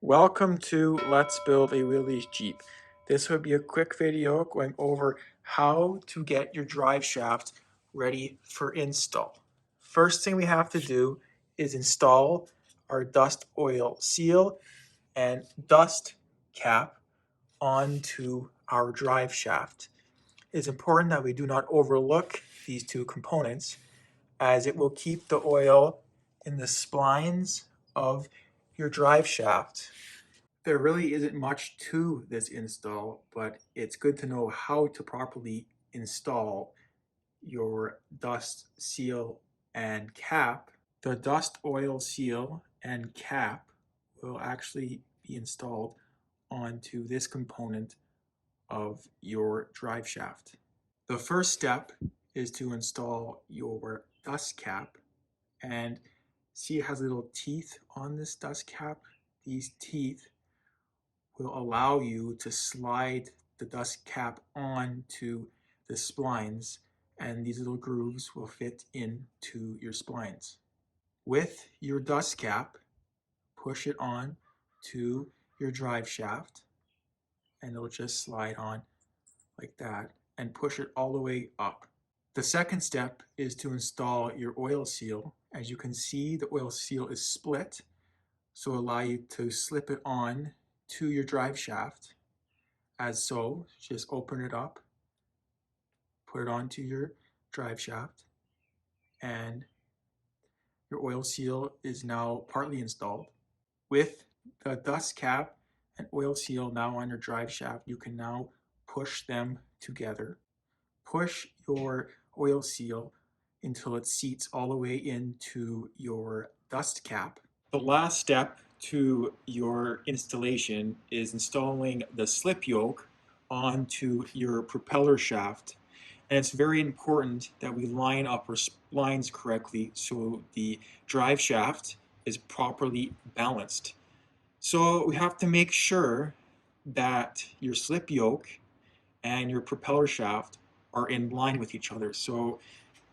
Welcome to Let's Build a Willys Jeep. This will be a quick video going over how to get your drive shaft ready for install. First thing we have to do is install our dust oil seal and dust cap onto our drive shaft. It's important that we do not overlook these two components, as it will keep the oil in the splines of your drive shaft. There really isn't much to this install, but it's good to know how to properly install your dust seal and cap. The dust oil seal and cap will actually be installed onto this component of your drive shaft. The first step is to install your dust cap, and see it has little teeth on this dust cap. These teeth will allow you to slide the dust cap onto the splines, and these little grooves will fit into your splines. With your dust cap, push it on to your drive shaft, and it'll just slide on like that, and push it all the way up. The second step is to install your oil seal. As you can see, the oil seal is split, so allow you to slip it on to your drive shaft as so. Just open it up, put it onto your drive shaft, and your oil seal is now partly installed. With the dust cap and oil seal now on your drive shaft, you can now push them together. Push your oil seal until it seats all the way into your dust cap. The last step to your installation is installing the slip yoke onto your propeller shaft. And it's very important that we line up our splines correctly so the drive shaft is properly balanced. So we have to make sure that your slip yoke and your propeller shaft are in line with each other. So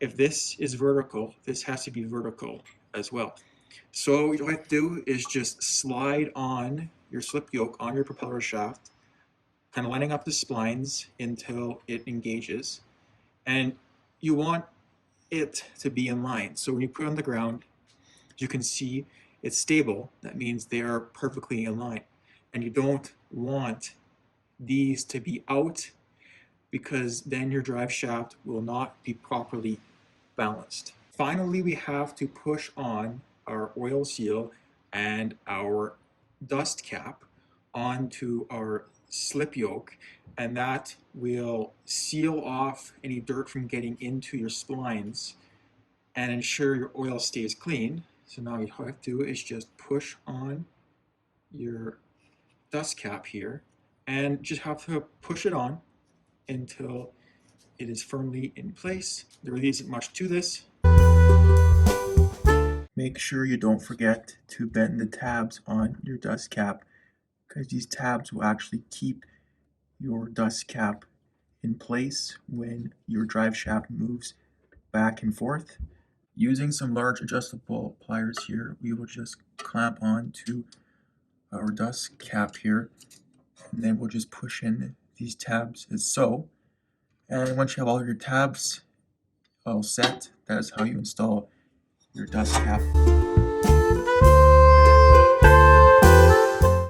if this is vertical, this has to be vertical as well. So what you have to do is just slide on your slip yoke on your propeller shaft, kind of lining up the splines until it engages. And you want it to be in line. So when you put it on the ground, you can see it's stable. That means they are perfectly in line. And you don't want these to be out, because then your drive shaft will not be properly balanced. Finally, we have to push on our oil seal and our dust cap onto our slip yoke, and that will seal off any dirt from getting into your splines and ensure your oil stays clean. So now all you have to do is just push on your dust cap here, and just have to push it on until it is firmly in place. There really isn't much to this. Make sure you don't forget to bend the tabs on your dust cap, because these tabs will actually keep your dust cap in place when your drive shaft moves back and forth. Using some large adjustable pliers here, we will just clamp on to our dust cap here, and then we'll just push in these tabs as so. And once you have all of your tabs all set, that is how you install your dust cap.